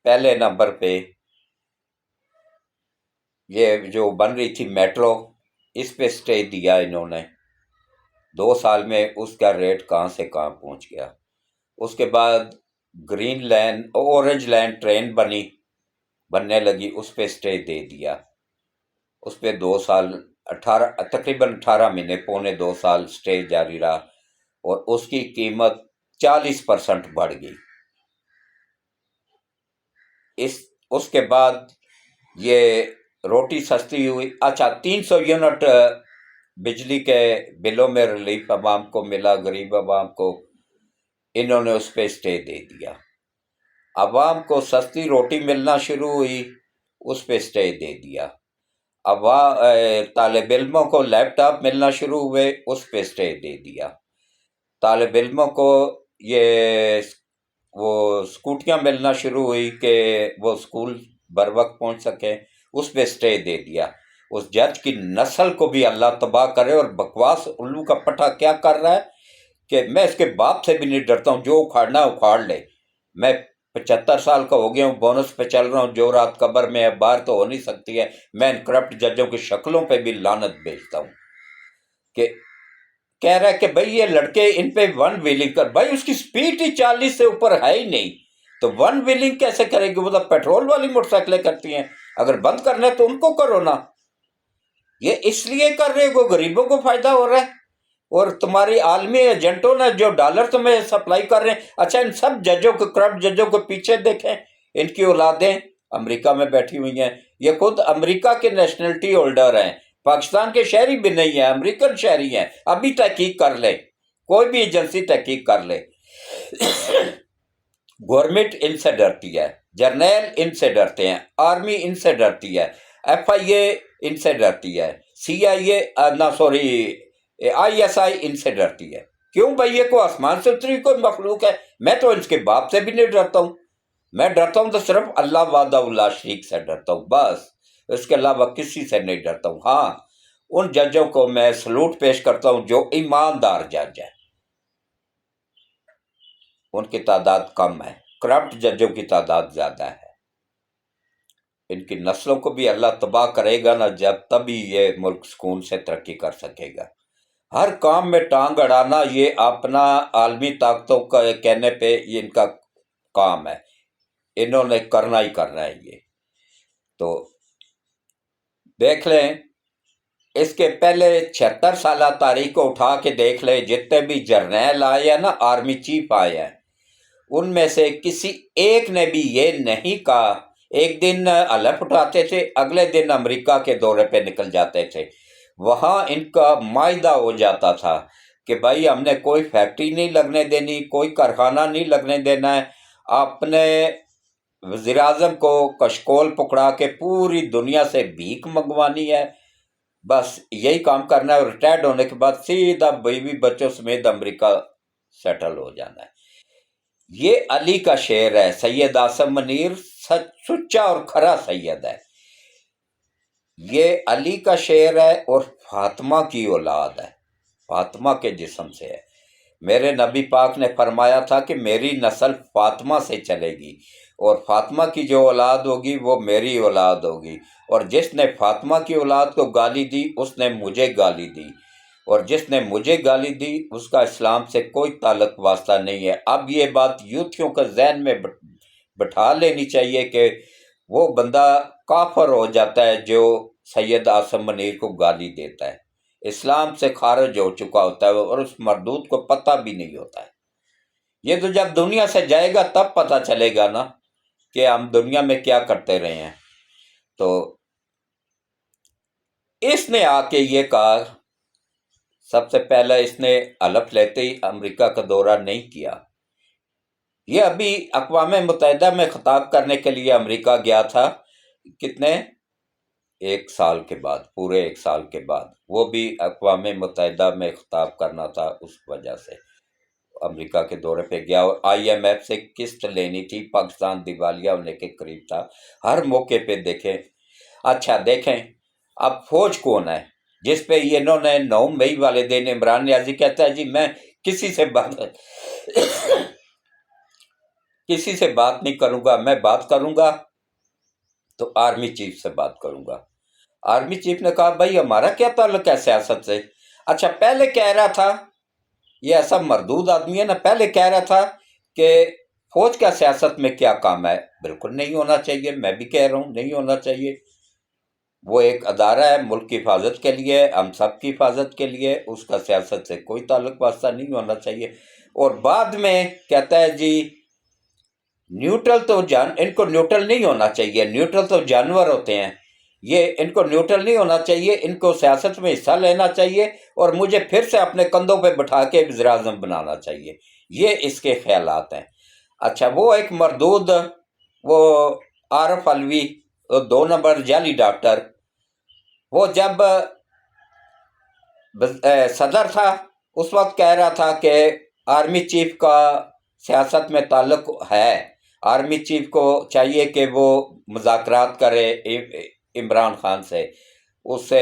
پہلے نمبر پہ یہ جو بن رہی تھی میٹرو، اس پہ سٹے دیا انہوں نے، 2 سال میں اس کا ریٹ کہاں سے کہاں پہنچ گیا۔ اس کے بعد green line orange line train بننے لگی، اس پہ اسٹے دے دیا۔ اس پہ 2 سال تقریباً 18 مہینے 2.25 سال اسٹے جاری رہا، اور اس کی قیمت 40% بڑھ گئی۔ اس کے بعد یہ روٹی سستی ہوئی۔ اچھا، 300 یونٹ بجلی کے بلوں میں ریلیف عوام کو ملا، غریب عوام کو۔ انہوں نے اس پہ اسٹے دے دیا۔ عوام کو سستی روٹی ملنا شروع ہوئی، اس پہ اسٹے دے دیا۔ طالب علموں کو لیپ ٹاپ ملنا شروع ہوئے، اس پہ اسٹے دے دیا۔ طالب علموں کو وہ اسکوٹیاں ملنا شروع ہوئی کہ وہ اسکول بر وقت پہنچ سکیں، اس پہ اسٹے دے دیا۔ اس جج کی نسل کو بھی اللہ تباہ کرے۔ اور بکواس الو کا پٹھا کیا کر رہا ہے کہ میں اس کے باپ سے بھی نہیں ڈرتا ہوں، جو اکھاڑنا اکھاڑ لے، میں 75 سال کا ہو گیا ہوں، بونس پہ چل رہا ہوں، جو رات قبر میں ہے باہر تو ہو نہیں سکتی ہے۔ میں ان کرپٹ ججوں کی شکلوں پہ بھی لعنت بھیجتا ہوں کہ کہہ رہا ہے کہ بھئی یہ لڑکے ان پہ ون ویلنگ کر، بھائی اس کی سپیڈ ہی 40 سے اوپر ہے ہی نہیں، تو ون ویلنگ کیسے کرے گی؟ وہ تو پیٹرول والی موٹر سائیکلیں کرتی ہیں، اگر بند کرنا ہے تو ان کو کرو نا۔ یہ اس لیے کر رہے وہ غریبوں کو فائدہ ہو رہا ہے، اور تمہاری عالمی ایجنٹوں نے جو ڈالر تمہیں سپلائی کر رہے ہیں۔ اچھا، ان سب ججوں کو، کرپٹ ججوں کو پیچھے دیکھیں، ان کی اولادیں امریکہ میں بیٹھی ہوئی ہیں، یہ خود امریکہ کے نیشنلٹی ہولڈر ہیں، پاکستان کے شہری بھی نہیں ہیں، امریکن شہری ہیں۔ ابھی تحقیق کر لے، کوئی بھی ایجنسی تحقیق کر لے۔ گورنمنٹ ان سے ڈرتی ہے، جرنیل ان سے ڈرتے ہیں، آرمی ان سے ڈرتی ہے، FIA ان سے ڈرتی ہے، ISI ان سے ڈرتی ہے۔ کیوں بھائی؟ یہ کوئی آسمان سے اتری کوئی مخلوق ہے؟ میں تو اس کے باپ سے بھی نہیں ڈرتا ہوں، میں ڈرتا ہوں تو صرف اللہ وحدہ لا شریک سے ڈرتا ہوں، بس اس کے علاوہ کسی سے نہیں ڈرتا ہوں۔ ہاں، ان ججوں کو میں سلوٹ پیش کرتا ہوں جو ایماندار جج ہیں، ان کی تعداد کم ہے، کرپٹ ججوں کی تعداد زیادہ ہے۔ ان کی نسلوں کو بھی اللہ تباہ کرے گا نا، جب تبھی یہ ملک سکون سے ترقی کر سکے گا۔ ہر کام میں ٹانگ اڑانا، یہ اپنا عالمی طاقتوں کا کہنے پہ یہ ان کا کام ہے، انہوں نے کرنا ہی کرنا ہے۔ یہ تو دیکھ لیں، اس کے پہلے 76 سالہ تاریخ کو اٹھا کے دیکھ لیں، جتنے بھی جرنیل آئے ہیں نا، آرمی چیف آئے ہیں، ان میں سے کسی ایک نے بھی یہ نہیں کہا، ایک دن حلف اٹھاتے تھے، اگلے دن امریکہ کے دورے پہ نکل جاتے تھے، وہاں ان کا معاہدہ ہو جاتا تھا کہ بھائی ہم نے کوئی فیکٹری نہیں لگنے دینی، کوئی کارخانہ نہیں لگنے دینا ہے، اپنے وزیر اعظم کو کشکول پکڑا کے پوری دنیا سے بھیک منگوانی ہے، بس یہی کام کرنا ہے، اور ریٹائرڈ ہونے کے بعد سیدھا بیوی بچوں سمیت امریکہ سیٹل ہو جانا ہے۔ یہ علی کا شعر ہے، سید آصم منیر سچا اور کھرا سید ہے، یہ علی کا شعر ہے، اور فاطمہ کی اولاد ہے، فاطمہ کے جسم سے ہے۔ میرے نبی پاک نے فرمایا تھا کہ میری نسل فاطمہ سے چلے گی، اور فاطمہ کی جو اولاد ہوگی وہ میری اولاد ہوگی، اور جس نے فاطمہ کی اولاد کو گالی دی اس نے مجھے گالی دی، اور جس نے مجھے گالی دی اس کا اسلام سے کوئی تعلق واسطہ نہیں ہے۔ اب یہ بات یوتھیوں کے ذہن میں بٹھا لینی چاہیے کہ وہ بندہ کافر ہو جاتا ہے جو سید آصم منیر کو گالی دیتا ہے، اسلام سے خارج ہو چکا ہوتا ہے، اور اس مردود کو پتہ بھی نہیں ہوتا ہے۔ یہ تو جب دنیا سے جائے گا تب پتہ چلے گا نا کہ ہم دنیا میں کیا کرتے رہے ہیں۔ تو اس نے آ کے یہ کہا، سب سے پہلے اس نے حلف لیتے ہی امریکہ کا دورہ نہیں کیا، یہ ابھی اقوام متحدہ میں خطاب کرنے کے لیے امریکہ گیا تھا، کتنے 1 سال کے بعد، پورے 1 سال کے بعد، وہ بھی اقوام متحدہ میں خطاب کرنا تھا، اس وجہ سے امریکہ کے دورے پہ گیا، اور IMF سے قسط لینی تھی، پاکستان دیوالیہ ہونے کے قریب تھا، ہر موقع پہ دیکھیں۔ اچھا دیکھیں، اب فوج کون ہے جس پہ انہوں نے 9 مئی والے دن عمران نیازی کہتا ہے جی میں کسی سے بات نہیں کروں گا، میں بات کروں گا تو آرمی چیف سے بات کروں گا۔ آرمی چیف نے کہا بھائی ہمارا کیا تعلق ہے سیاست سے؟ اچھا پہلے کہہ رہا تھا، یہ ایسا مردود آدمی ہے نا، پہلے کہہ رہا تھا کہ فوج کا سیاست میں کیا کام ہے، بالکل نہیں ہونا چاہیے، میں بھی کہہ رہا ہوں نہیں ہونا چاہیے، وہ ایک ادارہ ہے ملک کی حفاظت کے لیے، ہم سب کی حفاظت کے لیے، اس کا سیاست سے کوئی تعلق واسطہ نہیں ہونا چاہیے۔ اور بعد میں کہتا ہے جی نیوٹرل تو ان کو نیوٹرل نہیں ہونا چاہیے، نیوٹرل تو جانور ہوتے ہیں، یہ ان کو نیوٹرل نہیں ہونا چاہیے، ان کو سیاست میں حصہ لینا چاہیے اور مجھے پھر سے اپنے کندھوں پہ بٹھا کے وزیر اعظم بنانا چاہیے، یہ اس کے خیالات ہیں۔ اچھا وہ ایک مردود، وہ عارف علوی، 2 نمبر جعلی ڈاکٹر، وہ جب صدر تھا اس وقت کہہ رہا تھا کہ آرمی چیف کا سیاست میں تعلق ہے، آرمی چیف کو چاہیے کہ وہ مذاکرات کرے عمران خان سے، اس سے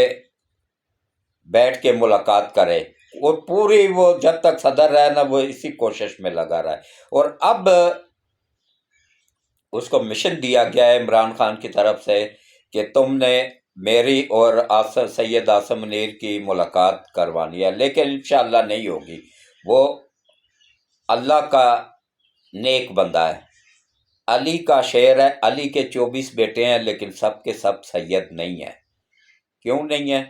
بیٹھ کے ملاقات کرے، وہ پوری وہ جب تک صدر رہا نا وہ اسی کوشش میں لگا رہا ہے۔ اور اب اس کو مشن دیا گیا ہے عمران خان کی طرف سے کہ تم نے میری اور سید عاصم منیر کی ملاقات کروانی ہے، لیکن انشاءاللہ نہیں ہوگی، وہ اللہ کا نیک بندہ ہے، علی کا شعر ہے، علی کے 24 بیٹے ہیں لیکن سب کے سب سید نہیں ہیں۔ کیوں نہیں ہیں؟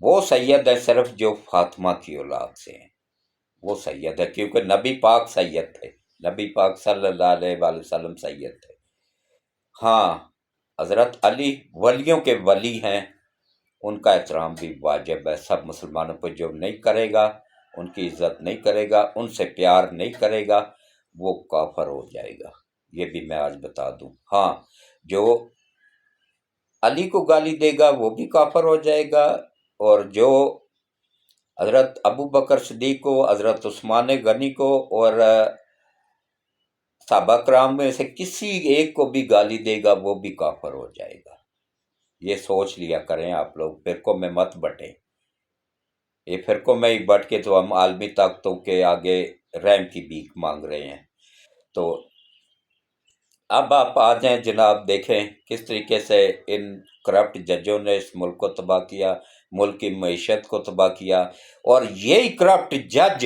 وہ سید ہے صرف جو فاطمہ کی اولاد سے ہیں، وہ سید ہے، کیونکہ نبی پاک سید تھے، نبی پاک صلی اللہ علیہ وآلہ وسلم سید تھے۔ ہاں حضرت علی ولیوں کے ولی ہیں، ان کا احترام بھی واجب ہے، سب مسلمانوں پہ جو نہیں کرے گا، ان کی عزت نہیں کرے گا، ان سے پیار نہیں کرے گا، وہ کافر ہو جائے گا، یہ بھی میں آج بتا دوں۔ ہاں جو علی کو گالی دے گا وہ بھی کافر ہو جائے گا، اور جو حضرت ابو بکر صدیق کو، حضرت عثمان غنی کو اور صحابہ کرام میں سے کسی ایک کو بھی گالی دے گا وہ بھی کافر ہو جائے گا۔ یہ سوچ لیا کریں آپ لوگ، فرقوں میں مت بٹیں، یہ فرقوں میں ہی بٹ کے تو ہم عالمی طاقتوں کے آگے رحم کی بھیک مانگ رہے ہیں۔ تو اب آپ آ جائیں جناب، دیکھیں کس طریقے سے ان کرپٹ ججوں نے اس ملک کو تباہ کیا، ملک کی معیشت کو تباہ کیا، اور یہی کرپٹ جج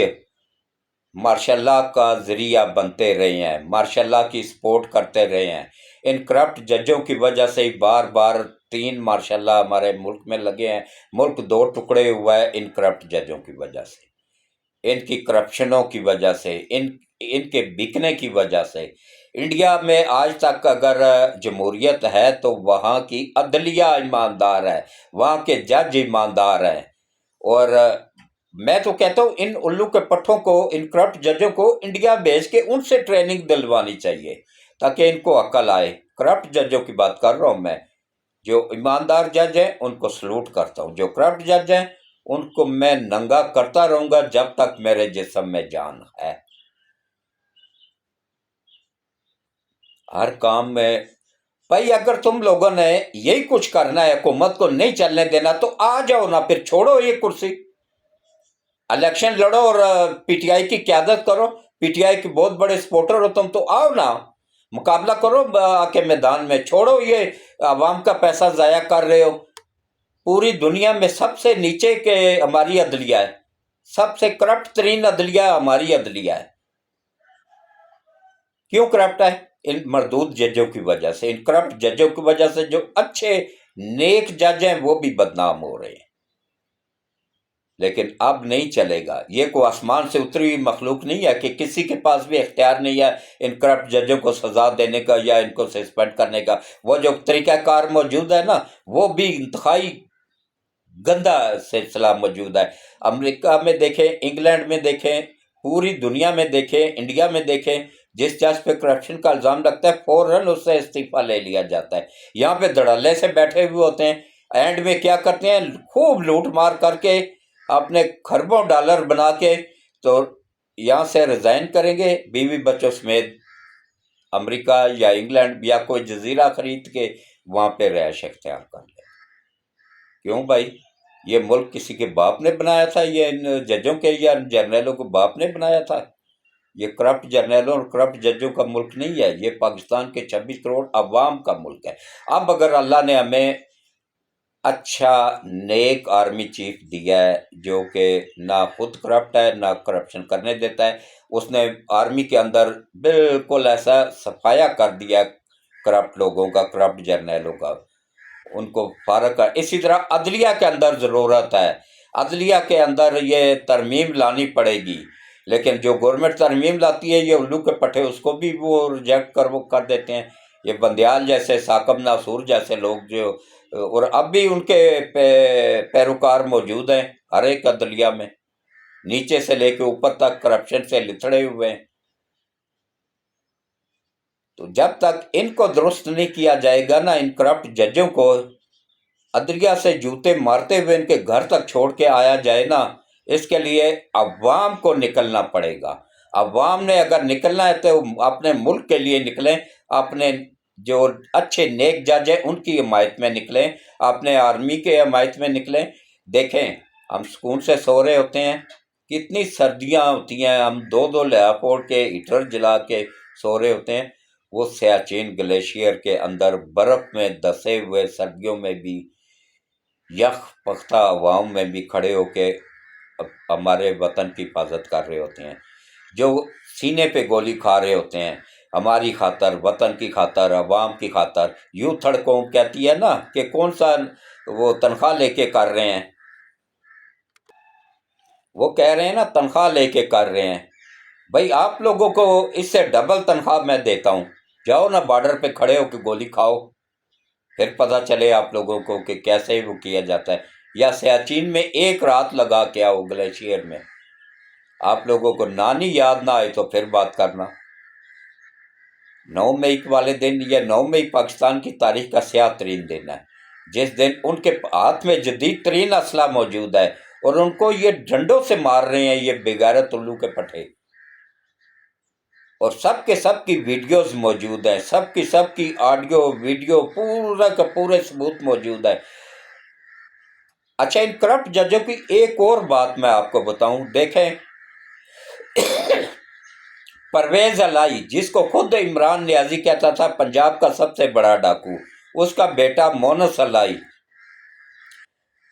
ماشاء اللہ کا ذریعہ بنتے رہے ہیں، ماشاء اللہ کی سپورٹ کرتے رہے ہیں۔ ان کرپٹ ججوں کی وجہ سے ہی بار بار 3 ماشاء اللہ ہمارے ملک میں لگے ہیں، ملک 2 ٹکڑے ہوا ہے ان کرپٹ ججوں کی وجہ سے، ان کی کرپشنوں کی وجہ سے، ان کے بکنے کی وجہ سے۔ انڈیا میں آج تک اگر جمہوریت ہے تو وہاں کی عدلیہ ایماندار ہے، وہاں کے جج ایماندار ہیں، اور میں تو کہتا ہوں ان الو کے پٹھوں کو، ان کرپٹ ججوں کو انڈیا بھیج کے ان سے ٹریننگ دلوانی چاہیے تاکہ ان کو عقل آئے۔ کرپٹ ججوں کی بات کر رہا ہوں میں، جو ایماندار جج ہیں ان کو سلوٹ کرتا ہوں، جو کرپٹ جج ہیں ان کو میں ننگا کرتا رہوں گا جب تک میرے جسم میں جان ہے۔ ہر کام میں بھائی اگر تم لوگوں نے یہی کچھ کرنا ہے، حکومت کو نہیں چلنے دینا، تو آ جاؤ نا، پھر چھوڑو یہ کرسی، الیکشن لڑو اور پی ٹی آئی کی قیادت کرو، پی ٹی آئی کے بہت بڑے سپورٹر ہو تم، تو آؤ نا، مقابلہ کرو آ کے میدان میں، چھوڑو یہ عوام کا پیسہ ضائع کر رہے ہو۔ پوری دنیا میں سب سے نیچے کے ہماری عدلیہ ہے، سب سے کرپٹ ترین عدلیہ ہماری عدلیہ ہے۔ کیوں کرپٹ ہے؟ ان مردود ججوں کی وجہ سے، ان کرپٹ ججوں کی وجہ سے جو اچھے نیک جج ہیں وہ بھی بدنام ہو رہے ہیں۔ لیکن اب نہیں چلے گا، یہ کوئی آسمان سے اتری ہوئی مخلوق نہیں ہے کہ کسی کے پاس بھی اختیار نہیں ہے ان کرپٹ ججوں کو سزا دینے کا یا ان کو سسپینڈ کرنے کا۔ وہ جو طریقہ کار موجود ہے نا وہ بھی انتہائی گندا سلسلہ موجود ہے۔ امریکہ میں دیکھیں، انگلینڈ میں دیکھیں، پوری دنیا میں دیکھیں، انڈیا میں دیکھیں، جس جج پہ کرپشن کا الزام لگتا ہے فوراً اس سے استعفیٰ لے لیا جاتا ہے۔ یہاں پہ دھڑلے سے بیٹھے ہوئے ہوتے ہیں، اینڈ میں کیا کرتے ہیں، خوب لوٹ مار کر کے اپنے خربوں ڈالر بنا کے تو یہاں سے ریزائن کریں گے بیوی بچوں سمیت، امریکہ یا انگلینڈ یا کوئی جزیرہ خرید کے وہاں پہ رہائش اختیار کر لیں۔ کیوں بھائی؟ یہ ملک کسی کے باپ نے بنایا تھا؟ یہ ان ججوں کے یا جرنیلوں کو باپ نے بنایا تھا؟ یہ کرپٹ جرنیلوں اور کرپٹ ججوں کا ملک نہیں ہے، یہ پاکستان کے 26 کروڑ عوام کا ملک ہے۔ اب اگر اللہ نے ہمیں اچھا نیک آرمی چیف دیا ہے جو کہ نہ خود کرپٹ ہے نہ کرپشن کرنے دیتا ہے. اس نے آرمی کے اندر بالکل ایسا صفایا کر دیا کرپٹ لوگوں کا، کرپٹ جرنیلوں کا، ان کو فارغ کر. اسی طرح عدلیہ کے اندر ضرورت ہے، عدلیہ کے اندر یہ ترمیم لانی پڑے گی، لیکن جو گورنمنٹ ترمیم لاتی ہے یہ الو کے پٹھے اس کو بھی وہ ریجیکٹ کر دیتے ہیں. یہ بندیال جیسے، ثاقب ناصور جیسے لوگ جو، اور اب بھی ان کے پیروکار موجود ہیں ہر ایک عدلیہ میں، نیچے سے لے کے اوپر تک کرپشن سے لتڑے ہوئے ہیں. تو جب تک ان کو درست نہیں کیا جائے گا نا، ان کرپٹ ججوں کو عدلیہ سے جوتے مارتے ہوئے ان کے گھر تک چھوڑ کے آیا جائے نا، اس کے لیے عوام کو نکلنا پڑے گا. عوام نے اگر نکلنا ہے تو اپنے ملک کے لیے نکلیں، اپنے جو اچھے نیک جج ہیں ان کی حمایت میں نکلیں، اپنے آرمی کے حمایت میں نکلیں. دیکھیں ہم سکون سے سو رہے ہوتے ہیں، کتنی سردیاں ہوتی ہیں، ہم دو دو لحاف اوڑھ کے ہیٹر جلا کے سو رہے ہوتے ہیں. وہ سیاچین گلیشیئر کے اندر برف میں دسے ہوئے سردیوں میں بھی یخ پختہ عوام میں بھی کھڑے ہو کے ہمارے وطن کی حفاظت کر رہے ہوتے ہیں، جو سینے پہ گولی کھا رہے ہوتے ہیں ہماری خاطر، وطن کی خاطر، عوام کی خاطر. یوں تھرڈ قوم کہتی ہے نا کہ کون سا وہ تنخواہ لے کے کر رہے ہیں، وہ کہہ رہے ہیں نا تنخواہ لے کے کر رہے ہیں. بھائی آپ لوگوں کو اس سے ڈبل تنخواہ میں دیتا ہوں، جاؤ نا بارڈر پہ کھڑے ہو کے گولی کھاؤ، پھر پتہ چلے آپ لوگوں کو کہ کیسے وہ کیا جاتا ہے. یا سیاچین میں ایک رات لگا کے آؤ گلیشیئر میں، آپ لوگوں کو نانی یاد نہ آئے تو پھر بات کرنا. 9 مئی والے دن، یہ 9 مئی پاکستان کی تاریخ کا سیاہ ترین دن ہے، جس دن ان کے ہاتھ میں جدید ترین اسلحہ موجود ہے اور ان کو یہ ڈنڈوں سے مار رہے ہیں یہ بغیرت الو کے پٹھے. اور سب کے سب کی ویڈیوز موجود ہیں، سب کی آڈیو ویڈیو پورا کا پورے ثبوت موجود ہے. اچھا ان کرپٹ ججوں کی ایک اور بات میں آپ کو بتاؤں. دیکھیں پرویز الہی، جس کو خود عمران نیازی کہتا تھا پنجاب کا سب سے بڑا ڈاکو، اس کا بیٹا مونس الہی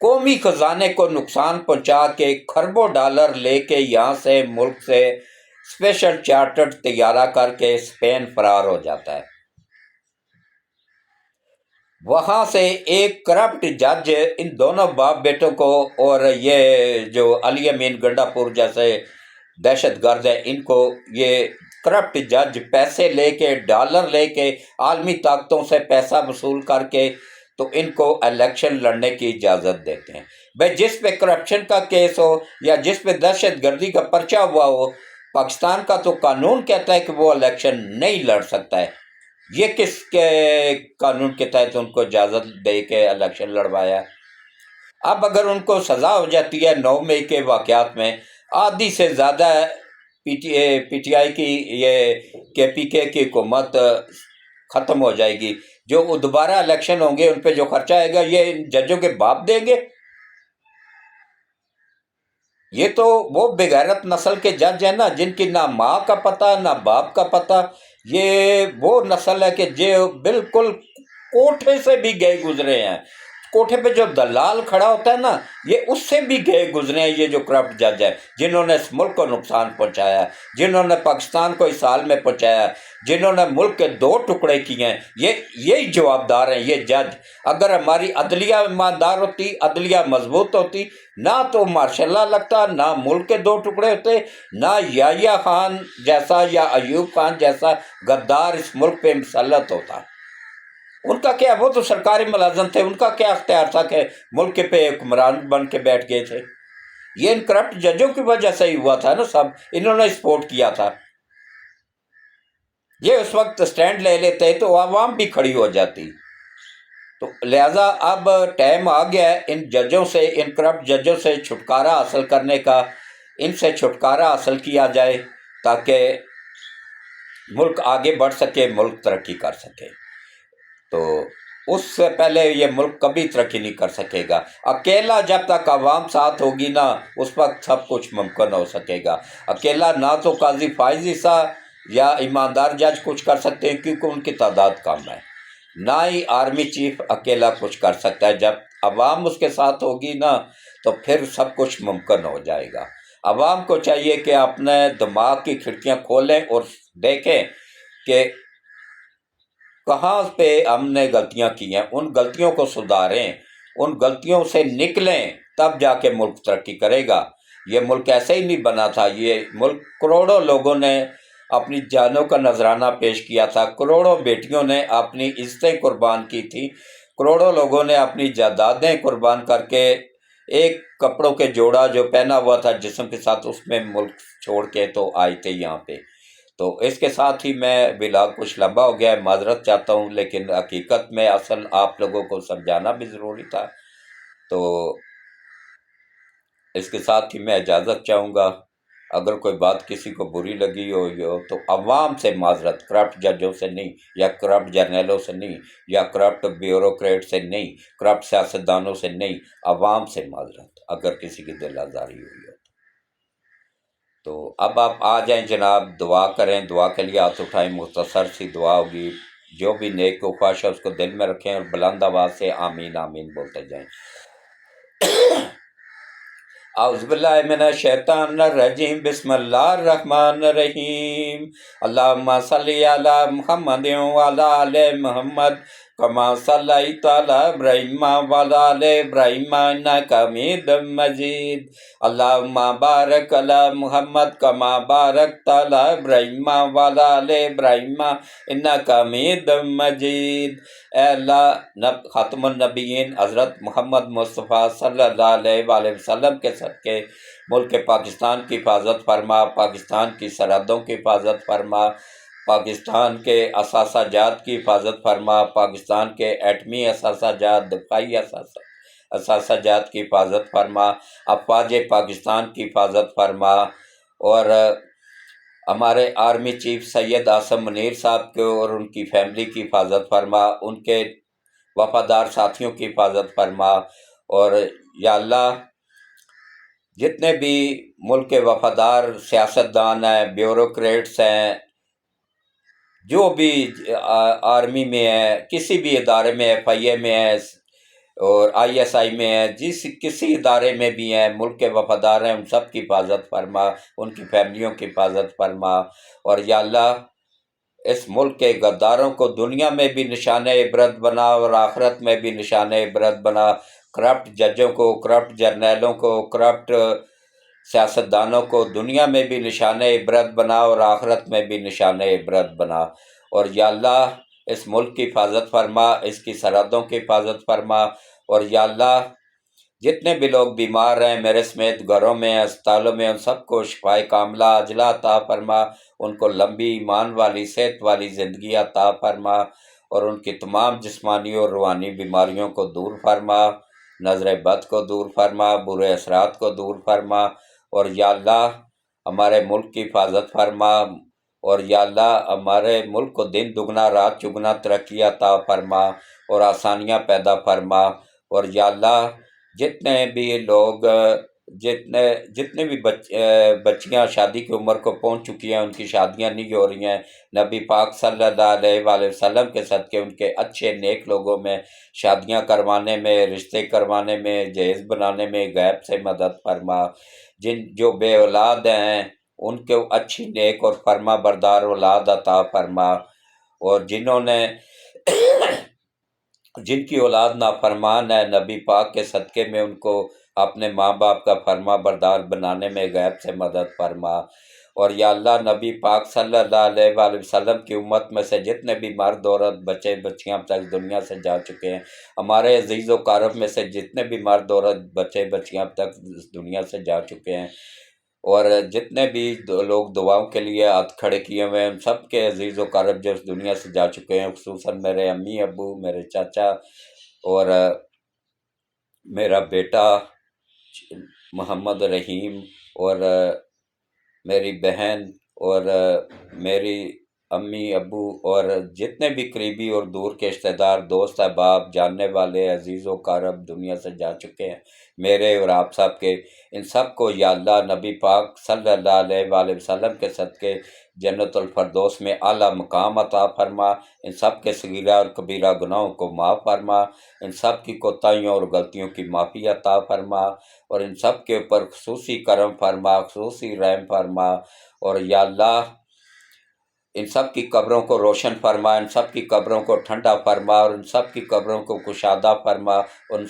قومی خزانے کو نقصان پہنچا کے کھربوں ڈالر لے کے یہاں سے ملک سے اسپیشل چارٹرڈ طیارہ کر کے اسپین فرار ہو جاتا ہے. وہاں سے ایک کرپٹ جج ان دونوں باپ بیٹوں کو، اور یہ جو علی امین گنڈا پور جیسے دہشت گرد ہے، ان کو یہ کرپٹ جج پیسے لے کے، ڈالر لے کے، عالمی طاقتوں سے پیسہ وصول کر کے تو ان کو الیکشن لڑنے کی اجازت دیتے ہیں. بھائی جس پہ کرپشن کا کیس ہو یا جس پہ دہشت گردی کا پرچہ ہوا ہو، پاکستان کا تو قانون کہتا ہے کہ وہ الیکشن نہیں لڑ سکتا ہے. یہ کس کے قانون کے تحت ان کو اجازت دے کے الیکشن لڑوایا؟ اب اگر ان کو سزا ہو جاتی ہے 9 مئی کے واقعات میں، آدھی سے زیادہ پی ٹی آئی کی، یہ کے پی کے کی حکومت ختم ہو جائے گی. جو دوبارہ الیکشن ہوں گے ان پہ جو خرچہ آئے گا یہ ججوں کے باپ دیں گے. یہ تو وہ بغیرت نسل کے جج ہیں نا، جن کی نہ ماں کا پتہ نہ باپ کا پتہ. یہ وہ نسل ہے کہ جو بالکل کوٹھے سے بھی گئے گزرے ہیں. کوٹھے پہ جو دلال کھڑا ہوتا ہے نا، یہ اس سے بھی گئے گزرے ہیں. یہ جو کرپٹ جج ہے جنہوں نے اس ملک کو نقصان پہنچایا، جنہوں نے پاکستان کو اس حال میں پہنچایا، جنہوں نے ملک کے 2 ٹکڑے کیے ہیں، یہی جوابدار ہیں یہ جج. اگر ہماری عدلیہ ایماندار ہوتی، عدلیہ مضبوط ہوتی، نہ تو ماشاء اللہ لگتا، نہ ملک کے 2 ٹکڑے ہوتے، نہ یحییٰ خان جیسا یا ایوب خان جیسا غدار اس ملک پہ مسلط ہوتا. ان کا کیا، وہ تو سرکاری ملازم تھے، ان کا کیا اختیار تھا کہ ملک پہ حکمران بن کے بیٹھ گئے تھے؟ یہ ان کرپٹ ججوں کی وجہ سے ہی ہوا تھا نا، سب انہوں نے سپورٹ کیا تھا. یہ اس وقت سٹینڈ لے لیتے تو عوام بھی کھڑی ہو جاتی. تو لہٰذا اب ٹائم آ گیا ہے ان ججوں سے، ان کرپٹ ججوں سے چھٹکارا حاصل کرنے کا. ان سے چھٹکارا حاصل کیا جائے تاکہ ملک آگے بڑھ سکے، ملک ترقی کر سکے. تو اس سے پہلے یہ ملک کبھی ترقی نہیں کر سکے گا. اکیلا جب تک عوام ساتھ ہوگی نا، اس وقت سب کچھ ممکن ہو سکے گا. اکیلا نہ تو قاضی فائز عیسیٰ یا ایماندار جج کچھ کر سکتے ہیں کیونکہ ان کی تعداد کم ہے. نہ ہی آرمی چیف اکیلا کچھ کر سکتا ہے. جب عوام اس کے ساتھ ہوگی نا تو پھر سب کچھ ممکن ہو جائے گا. عوام کو چاہیے کہ اپنے دماغ کی کھڑکیاں کھولیں اور دیکھیں کہ کہاں پہ ہم نے غلطیاں کی ہیں، ان غلطیوں کو سدھاریں، ان غلطیوں سے نکلیں، تب جا کے ملک ترقی کرے گا. یہ ملک ایسے ہی نہیں بنا تھا. یہ ملک کروڑوں لوگوں نے اپنی جانوں کا نذرانہ پیش کیا تھا، کروڑوں بیٹیوں نے اپنی عزتیں قربان کی تھی، کروڑوں لوگوں نے اپنی جائیدادیں قربان کر کے ایک کپڑوں کے جوڑا جو پہنا ہوا تھا جسم کے ساتھ، اس میں ملک چھوڑ کے تو آئے تھے یہاں پہ. تو اس کے ساتھ ہی میں ولاگ کچھ لمبا ہو گیا ہے، معذرت چاہتا ہوں، لیکن حقیقت میں اصل آپ لوگوں کو سمجھانا بھی ضروری تھا. تو اس کے ساتھ ہی میں اجازت چاہوں گا. اگر کوئی بات کسی کو بری لگی ہو تو عوام سے معذرت، کرپٹ ججوں سے نہیں، یا کرپٹ جرنیلوں سے نہیں، یا کرپٹ بیوروکریٹ سے نہیں، کرپٹ سیاستدانوں سے نہیں، عوام سے معذرت اگر کسی کی دل آزاری ہوئی ہو. تو اب آپ آ جائیں جناب، دعا کریں. دعا کے لیے ہاتھ اٹھائیں، مختصر سی دعا ہوگی. جو بھی نیک و خواہش ہے اس کو دل میں رکھیں اور بلند آواز سے آمین آمین بولتے جائیں. اعوذ باللہ من الشیطان الرجیم، بسم اللہ الرحمن الرحیم. اللہم صلی علی محمد وعلی آل محمد کما صلیت علی ابراہیم وعلی آل ابراہیم انک حمید مجید. اللہم بارک علی محمد کما بارکت علی ابراہیم وعلی آل ابراہیم انک حمید مجید. اے اللہ، خاتم النبیین حضرت محمد مصطفیٰ صلی اللہ علیہ وآلہ وسلم کے صدقے ملک پاکستان کی حفاظت فرما، پاکستان کی سرحدوں کی حفاظت فرما، پاکستان کے اثاثہ جات کی حفاظت فرما، پاکستان کے ایٹمی اثاثہ جات، دفاعی اثاثہ جات کی حفاظت فرما، افواج پاکستان کی حفاظت فرما، اور ہمارے آرمی چیف سید عاصم منیر صاحب کو اور ان کی فیملی کی حفاظت فرما، ان کے وفادار ساتھیوں کی حفاظت فرما. اور یا اللہ، جتنے بھی ملک کے وفادار سیاستدان ہیں، بیوروکریٹس ہیں، جو بھی آرمی میں ہیں، کسی بھی ادارے میں، ایف آئی اے میں ہیں اور آئی ایس آئی میں ہیں، کسی ادارے میں بھی ہیں، ملک کے وفادار ہیں، ان سب کی حفاظت فرما، ان کی فیملیوں کی حفاظت فرما. اور یا اللہ، اس ملک کے غداروں کو دنیا میں بھی نشان عبرت بنا اور آخرت میں بھی نشان عبرت بنا. کرپٹ ججوں کو، کرپٹ جرنیلوں کو، کرپٹ سیاستدانوں کو دنیا میں بھی نشان عبرت بنا اور آخرت میں بھی نشان عبرت بنا. اور یا اللہ، اس ملک کی حفاظت فرما، اس کی سرحدوں کی حفاظت فرما. اور یا اللہ، جتنے بھی لوگ بیمار ہیں میرے سمیت گھروں میں، اسپتالوں میں، ان سب کو شفائے کاملہ عاجلہ عطا فرما، ان کو لمبی ایمان والی صحت والی زندگی عطا فرما، اور ان کی تمام جسمانی اور روحانی بیماریوں کو دور فرما، نظر بد کو دور فرما، برے اثرات کو دور فرما. اور یا اللہ، ہمارے ملک کی حفاظت فرما. اور یا اللہ، ہمارے ملک کو دن دگنا رات چگنا ترقی عطا فرما اور آسانیاں پیدا فرما. اور یا اللہ، جتنے بھی لوگ، جتنے بھی بچیاں شادی کی عمر کو پہنچ چکی ہیں، ان کی شادیاں نہیں ہو رہی ہیں، نبی پاک صلی اللہ علیہ وآلہ وسلم کے صدقے ان کے اچھے نیک لوگوں میں شادیاں کروانے میں، رشتے کروانے میں، جہیز بنانے میں غیب سے مدد فرما. جو بے اولاد ہیں ان کو اچھی نیک اور فرما بردار اولاد عطا فرما. اور جن کی اولاد نافرمان ہے، نبی پاک کے صدقے میں ان کو اپنے ماں باپ کا فرما بردار بنانے میں غیب سے مدد فرما. اور یا اللہ، نبی پاک صلی اللہ علیہ وآلہ وسلم کی امت میں سے جتنے بھی مرد عورت بچے بچیاں تک دنیا سے جا چکے ہیں، ہمارے عزیز و قارب میں سے جتنے بھی مرد عورت بچے بچیاں تک دنیا سے جا چکے ہیں، اور جتنے بھی لوگ دعاؤں کے لیے ہاتھ کھڑے کیے ہوئے ہیں، ان سب کے عزیز و قارب جو اس دنیا سے جا چکے ہیں، خصوصاً میرے امی ابو، میرے چاچا، اور میرا بیٹا محمد رحیم، اور میری بہن، اور میری امی ابو اور جتنے بھی قریبی اور دور کے رشتہ دار دوست احباب جاننے والے عزیز و اقارب دنیا سے جا چکے ہیں، میرے اور آپ سب کے، ان سب کو یا اللہ نبی پاک صلی اللہ علیہ وآلہ وسلم کے صدقے جنت الفردوس میں اعلیٰ مقام عطا فرما، ان سب کے صغیرہ اور کبیرہ گناہوں کو معاف فرما، ان سب کی کوتاہیوں اور غلطیوں کی معافی عطا فرما، اور ان سب کے اوپر خصوصی کرم فرما، خصوصی رحم فرما، اور یا اللہ ان سب کی قبروں کو روشن فرما، ان سب کی قبروں کو ٹھنڈا فرما، اور ان سب کی قبروں کو کشادہ فرما، اور ان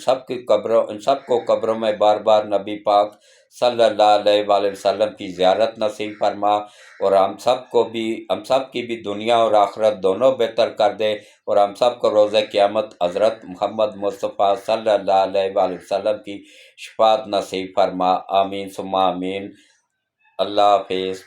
سب کو قبروں میں بار بار نبی پاک صلی اللہ علیہ وآلہ وسلم کی زیارت نصیب فرما، اور ہم سب کی بھی دنیا اور آخرت دونوں بہتر کر دے، اور ہم سب کو روز قیامت حضرت محمد مصطفیٰ صلی اللہ علیہ وآلہ وسلم کی شفاعت نصیب فرما، آمین ثم آمین۔ اللہ حافظ۔